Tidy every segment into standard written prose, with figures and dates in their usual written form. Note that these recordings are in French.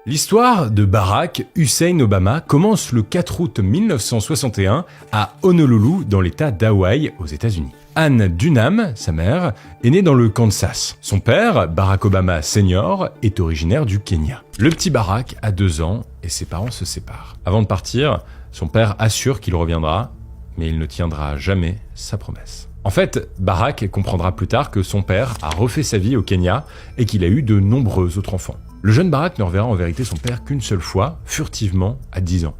L'histoire de Barack Hussein Obama commence le 4 août 1961 à Honolulu, dans l'État d'Hawaï, aux États-Unis. Anne Dunham, sa mère, est née dans le Kansas. Son père, Barack Obama Senior, est originaire du Kenya. Le petit Barack a 2 ans et ses parents se séparent. Avant de partir, son père assure qu'il reviendra, mais il ne tiendra jamais sa promesse. En fait, Barack comprendra plus tard que son père a refait sa vie au Kenya et qu'il a eu de nombreux autres enfants. Le jeune Barack ne reverra en vérité son père qu'une seule fois, furtivement, à 10 ans.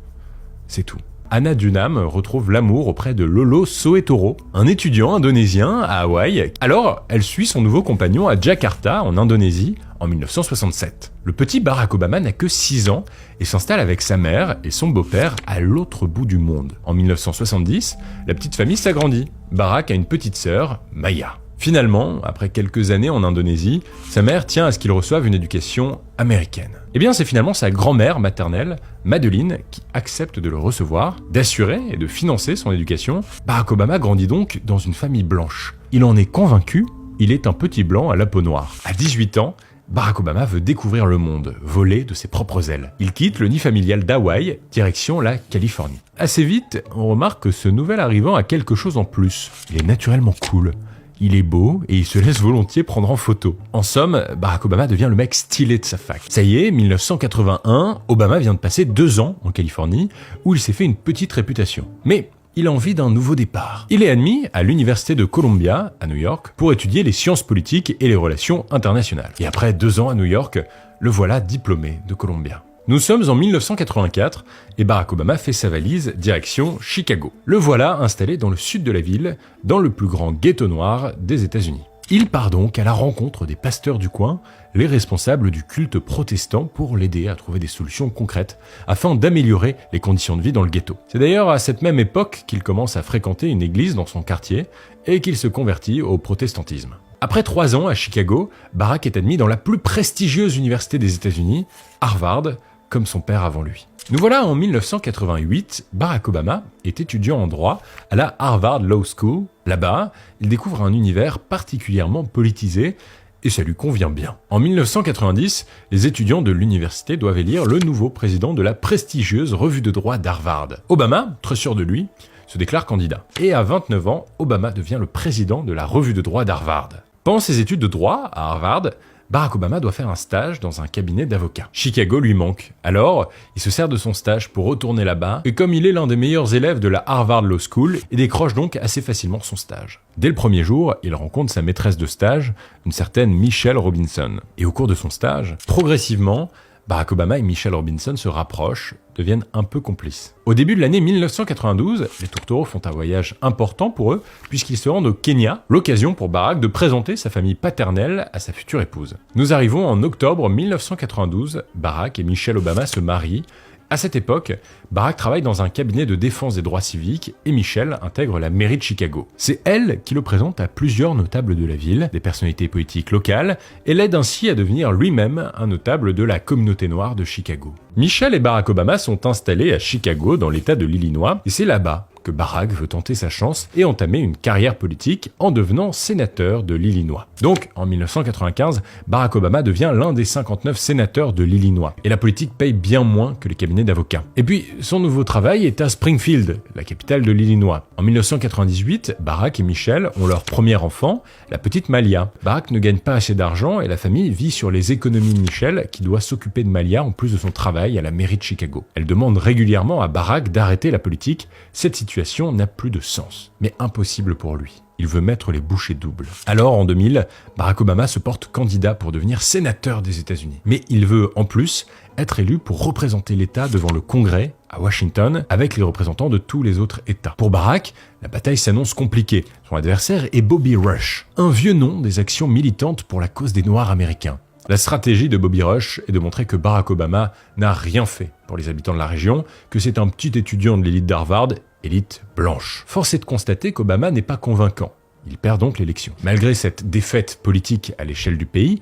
C'est tout. Anna Dunham retrouve l'amour auprès de Lolo Soetoro, un étudiant indonésien à Hawaï. Alors, elle suit son nouveau compagnon à Jakarta, en Indonésie, en 1967. Le petit Barack Obama n'a que 6 ans et s'installe avec sa mère et son beau-père à l'autre bout du monde. En 1970, la petite famille s'agrandit. Barack a une petite sœur, Maya. Finalement, après quelques années en Indonésie, sa mère tient à ce qu'il reçoive une éducation américaine. Eh bien, c'est finalement sa grand-mère maternelle, Madeline, qui accepte de le recevoir, d'assurer et de financer son éducation. Barack Obama grandit donc dans une famille blanche. Il en est convaincu, il est un petit blanc à la peau noire. À 18 ans, Barack Obama veut découvrir le monde, voler de ses propres ailes. Il quitte le nid familial d'Hawaï, direction la Californie. Assez vite, on remarque que ce nouvel arrivant a quelque chose en plus. Il est naturellement cool. Il est beau et il se laisse volontiers prendre en photo. En somme, Barack Obama devient le mec stylé de sa fac. Ça y est, 1981, Obama vient de passer 2 ans en Californie, où il s'est fait une petite réputation. Mais il a envie d'un nouveau départ. Il est admis à l'université de Columbia, à New York, pour étudier les sciences politiques et les relations internationales. Et après 2 ans à New York, le voilà diplômé de Columbia. Nous sommes en 1984 et Barack Obama fait sa valise direction Chicago. Le voilà installé dans le sud de la ville, dans le plus grand ghetto noir des États-Unis. Il part donc à la rencontre des pasteurs du coin, les responsables du culte protestant, pour l'aider à trouver des solutions concrètes afin d'améliorer les conditions de vie dans le ghetto. C'est d'ailleurs à cette même époque qu'il commence à fréquenter une église dans son quartier et qu'il se convertit au protestantisme. Après 3 ans à Chicago, Barack est admis dans la plus prestigieuse université des États-Unis, Harvard, comme son père avant lui. Nous voilà en 1988, Barack Obama est étudiant en droit à la Harvard Law School. Là-bas, il découvre un univers particulièrement politisé et ça lui convient bien. En 1990, les étudiants de l'université doivent élire le nouveau président de la prestigieuse revue de droit d'Harvard. Obama, très sûr de lui, se déclare candidat. Et à 29 ans, Obama devient le président de la revue de droit d'Harvard. Pendant ses études de droit à Harvard, Barack Obama doit faire un stage dans un cabinet d'avocats. Chicago lui manque. Alors, il se sert de son stage pour retourner là-bas, et comme il est l'un des meilleurs élèves de la Harvard Law School, il décroche donc assez facilement son stage. Dès le premier jour, il rencontre sa maîtresse de stage, une certaine Michelle Robinson. Et au cours de son stage, progressivement, Barack Obama et Michelle Robinson se rapprochent, deviennent un peu complices. Au début de l'année 1992, les tourtereaux font un voyage important pour eux, puisqu'ils se rendent au Kenya, l'occasion pour Barack de présenter sa famille paternelle à sa future épouse. Nous arrivons en octobre 1992, Barack et Michelle Obama se marient. À cette époque, Barack travaille dans un cabinet de défense des droits civiques et Michelle intègre la mairie de Chicago. C'est elle qui le présente à plusieurs notables de la ville, des personnalités politiques locales, et l'aide ainsi à devenir lui-même un notable de la communauté noire de Chicago. Michelle et Barack Obama sont installés à Chicago dans l'État de l'Illinois, et c'est là-bas que Barack veut tenter sa chance et entamer une carrière politique en devenant sénateur de l'Illinois. Donc, en 1995, Barack Obama devient l'un des 59 sénateurs de l'Illinois. Et la politique paye bien moins que les cabinets d'avocats. Et puis, son nouveau travail est à Springfield, la capitale de l'Illinois. En 1998, Barack et Michelle ont leur premier enfant, la petite Malia. Barack ne gagne pas assez d'argent et la famille vit sur les économies de Michelle, qui doit s'occuper de Malia en plus de son travail à la mairie de Chicago. Elle demande régulièrement à Barack d'arrêter la politique. Cette situation n'a plus de sens, mais impossible pour lui. Il veut mettre les bouchées doubles. Alors, en 2000, Barack Obama se porte candidat pour devenir sénateur des États-Unis. Mais il veut, en plus, être élu pour représenter l'État devant le Congrès, à Washington, avec les représentants de tous les autres États. Pour Barack, la bataille s'annonce compliquée. Son adversaire est Bobby Rush, un vieux nom des actions militantes pour la cause des Noirs américains. La stratégie de Bobby Rush est de montrer que Barack Obama n'a rien fait pour les habitants de la région, que c'est un petit étudiant de l'élite d'Harvard, élite blanche. Force est de constater qu'Obama n'est pas convaincant. Il perd donc l'élection. Malgré cette défaite politique à l'échelle du pays,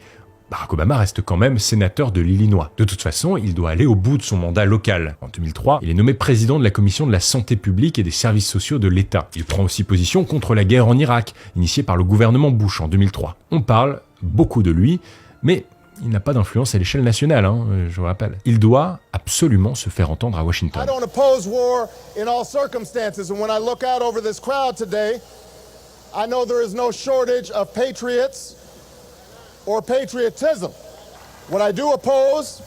Barack Obama reste quand même sénateur de l'Illinois. De toute façon, il doit aller au bout de son mandat local. En 2003, il est nommé président de la commission de la santé publique et des services sociaux de l'État. Il prend aussi position contre la guerre en Irak, initiée par le gouvernement Bush en 2003. On parle beaucoup de lui, mais il n'a pas d'influence à l'échelle nationale, je vous rappelle. Il doit absolument se faire entendre à Washington. I don't oppose war in all circumstances, and when I look out over this crowd today, I know there is no shortage of patriots or patriotism. What I do oppose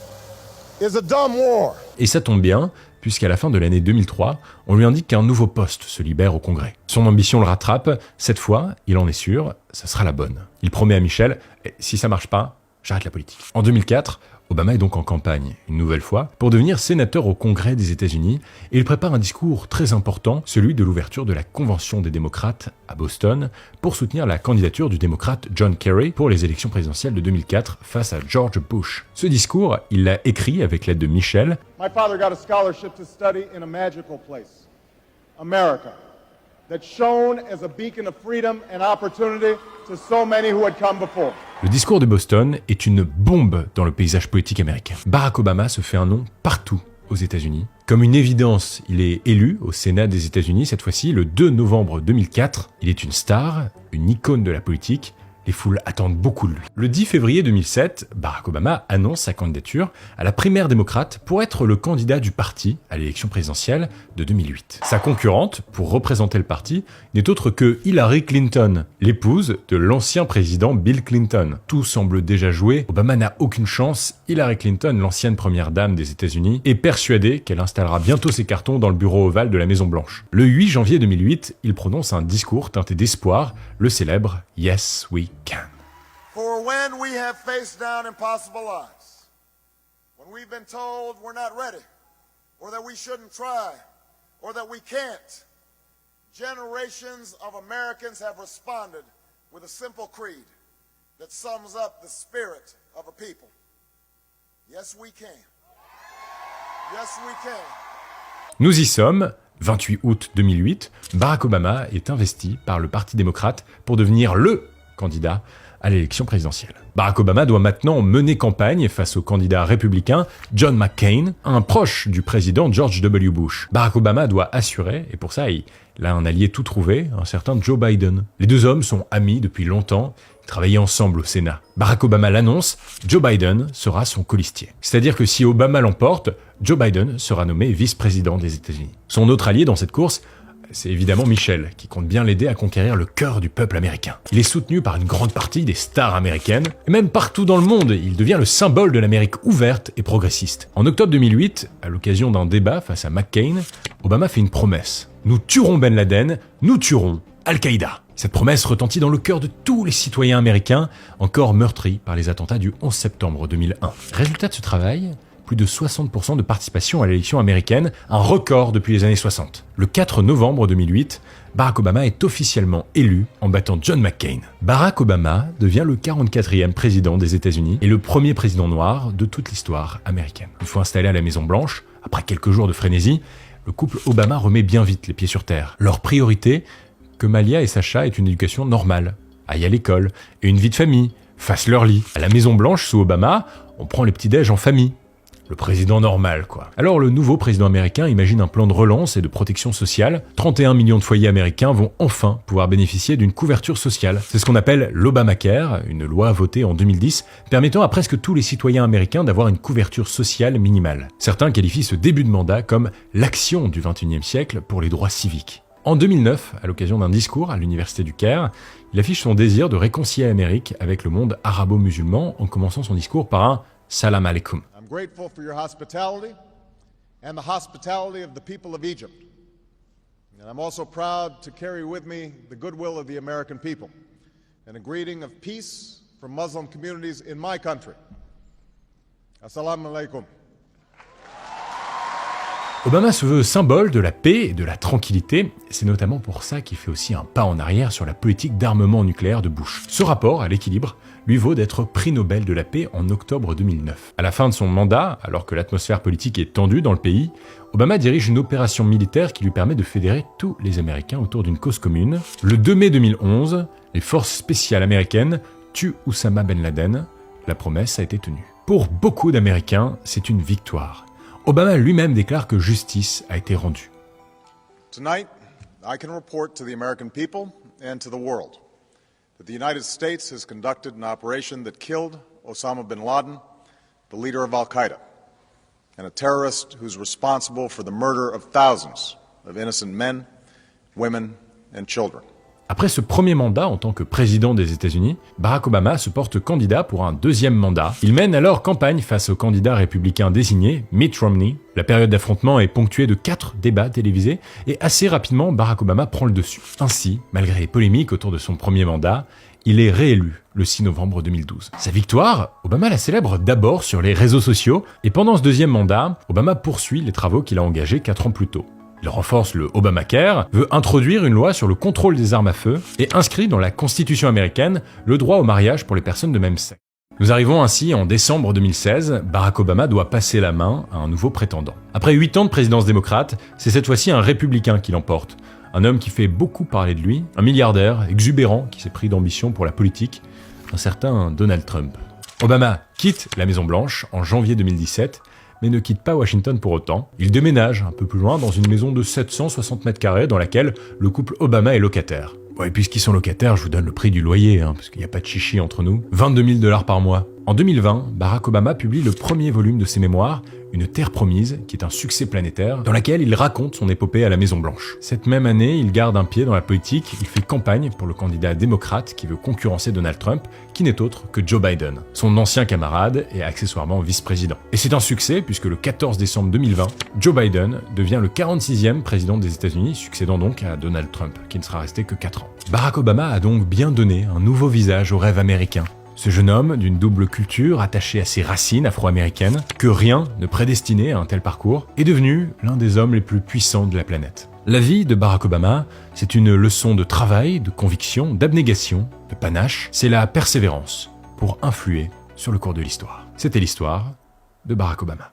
is a dumb war. Et ça tombe bien, puisqu'à la fin de l'année 2003, on lui indique qu'un nouveau poste se libère au Congrès. Son ambition le rattrape, cette fois, il en est sûr, ça sera la bonne. Il promet à Michel, si ça marche pas, j'arrête la politique. En 2004, Obama est donc en campagne, une nouvelle fois, pour devenir sénateur au Congrès des États-Unis, et il prépare un discours très important, celui de l'ouverture de la Convention des démocrates à Boston, pour soutenir la candidature du démocrate John Kerry pour les élections présidentielles de 2004 face à George Bush. Ce discours, il l'a écrit avec l'aide de Michel. My father got a scholarship to study in a magical place, America, that shone as a beacon of freedom and opportunity to so many who had come before. Le discours de Boston est une bombe dans le paysage politique américain. Barack Obama se fait un nom partout aux États-Unis. Comme une évidence, il est élu au Sénat des États-Unis, cette fois-ci le 2 novembre 2004. Il est une star, une icône de la politique. Les foules attendent beaucoup de lui. Le 10 février 2007, Barack Obama annonce sa candidature à la primaire démocrate pour être le candidat du parti à l'élection présidentielle de 2008. Sa concurrente, pour représenter le parti, n'est autre que Hillary Clinton, l'épouse de l'ancien président Bill Clinton. Tout semble déjà joué, Obama n'a aucune chance. Hillary Clinton, l'ancienne première dame des États-Unis, est persuadée qu'elle installera bientôt ses cartons dans le bureau ovale de la Maison-Blanche. Le 8 janvier 2008, il prononce un discours teinté d'espoir, le célèbre « Yes, we can ». For when we have faced down impossible odds, when we've been told we're not ready, or that we shouldn't try, or that we can't, generations of Americans have responded with a simple creed that sums up the spirit of a people. Yes, we can. Yes, we can. Nous y sommes. 28 août 2008, Barack Obama est investi par le Parti démocrate pour devenir le candidat à l'élection présidentielle. Barack Obama doit maintenant mener campagne face au candidat républicain John McCain, un proche du président George W. Bush. Barack Obama doit assurer, et pour ça il a un allié tout trouvé, un certain Joe Biden. Les deux hommes sont amis depuis longtemps, ils travaillaient ensemble au Sénat. Barack Obama l'annonce, Joe Biden sera son colistier. C'est-à-dire que si Obama l'emporte, Joe Biden sera nommé vice-président des États-Unis. Son autre allié dans cette course, c'est évidemment Michel, qui compte bien l'aider à conquérir le cœur du peuple américain. Il est soutenu par une grande partie des stars américaines, et même partout dans le monde, il devient le symbole de l'Amérique ouverte et progressiste. En octobre 2008, à l'occasion d'un débat face à McCain, Obama fait une promesse. Nous tuerons Ben Laden, nous tuerons Al-Qaïda. Cette promesse retentit dans le cœur de tous les citoyens américains, encore meurtris par les attentats du 11 septembre 2001. Résultat de ce travail, plus de 60% de participation à l'élection américaine, un record depuis les années 60. Le 4 novembre 2008, Barack Obama est officiellement élu en battant John McCain. Barack Obama devient le 44e président des États-Unis et le premier président noir de toute l'histoire américaine. Une fois installé à la Maison-Blanche, après quelques jours de frénésie, le couple Obama remet bien vite les pieds sur terre. Leur priorité, que Malia et Sacha aient une éducation normale, aillent à l'école, et une vie de famille, fassent leur lit. À la Maison-Blanche, sous Obama, on prend les petits-déj en famille. Le président normal, quoi. Alors le nouveau président américain imagine un plan de relance et de protection sociale. 31 millions de foyers américains vont enfin pouvoir bénéficier d'une couverture sociale. C'est ce qu'on appelle l'Obamacare, une loi votée en 2010, permettant à presque tous les citoyens américains d'avoir une couverture sociale minimale. Certains qualifient ce début de mandat comme l'action du XXIe siècle pour les droits civiques. En 2009, à l'occasion d'un discours à l'université du Caire, il affiche son désir de réconcilier l'Amérique avec le monde arabo-musulman en commençant son discours par un « Salam alaikum ». Grateful for your hospitality and the hospitality of the people of Egypt. And I'm also proud to carry with me the goodwill of the American people and a greeting of peace from Muslim communities in my country. Assalamu alaikum. Obama se veut symbole de la paix et de la tranquillité, c'est notamment pour ça qu'il fait aussi un pas en arrière sur la politique d'armement nucléaire de Bush. Ce rapport à l'équilibre lui vaut d'être prix Nobel de la paix en octobre 2009. À la fin de son mandat, alors que l'atmosphère politique est tendue dans le pays, Obama dirige une opération militaire qui lui permet de fédérer tous les Américains autour d'une cause commune. Le 2 mai 2011, les forces spéciales américaines tuent Oussama Ben Laden. La promesse a été tenue. Pour beaucoup d'Américains, c'est une victoire. Obama lui-même déclare que justice a été rendue. Tonight, I can report to the American people and to the world that the United States has conducted an operation that killed Osama bin Laden, the leader of Al-Qaeda, and a terrorist who's responsible for the murder of thousands of innocent men, women, and children. Après ce premier mandat en tant que président des États-Unis, Barack Obama se porte candidat pour un deuxième mandat. Il mène alors campagne face au candidat républicain désigné, Mitt Romney. La période d'affrontement est ponctuée de 4 débats télévisés et assez rapidement, Barack Obama prend le dessus. Ainsi, malgré les polémiques autour de son premier mandat, il est réélu le 6 novembre 2012. Sa victoire, Obama la célèbre d'abord sur les réseaux sociaux et pendant ce deuxième mandat, Obama poursuit les travaux qu'il a engagés 4 ans plus tôt. Il renforce le Obamacare, veut introduire une loi sur le contrôle des armes à feu et inscrit dans la Constitution américaine le droit au mariage pour les personnes de même sexe. Nous arrivons ainsi en décembre 2016, Barack Obama doit passer la main à un nouveau prétendant. Après 8 ans de présidence démocrate, c'est cette fois-ci un républicain qui l'emporte. Un homme qui fait beaucoup parler de lui, un milliardaire exubérant qui s'est pris d'ambition pour la politique, un certain Donald Trump. Obama quitte la Maison-Blanche en janvier 2017, mais ne quitte pas Washington pour autant. Il déménage un peu plus loin dans une maison de 760 mètres carrés dans laquelle le couple Obama est locataire. Bon, et puisqu'ils sont locataires, je vous donne le prix du loyer, parce qu'il n'y a pas de chichi entre nous. 22 000 $ par mois. En 2020, Barack Obama publie le premier volume de ses mémoires, Une Terre promise, qui est un succès planétaire, dans laquelle il raconte son épopée à la Maison-Blanche. Cette même année, il garde un pied dans la politique, il fait campagne pour le candidat démocrate qui veut concurrencer Donald Trump, qui n'est autre que Joe Biden, son ancien camarade et accessoirement vice-président. Et c'est un succès puisque le 14 décembre 2020, Joe Biden devient le 46e président des États-Unis, succédant donc à Donald Trump, qui ne sera resté que 4 ans. Barack Obama a donc bien donné un nouveau visage au rêve américain. Ce jeune homme, d'une double culture, attaché à ses racines afro-américaines, que rien ne prédestinait à un tel parcours, est devenu l'un des hommes les plus puissants de la planète. La vie de Barack Obama, c'est une leçon de travail, de conviction, d'abnégation, de panache. C'est la persévérance pour influer sur le cours de l'histoire. C'était l'histoire de Barack Obama.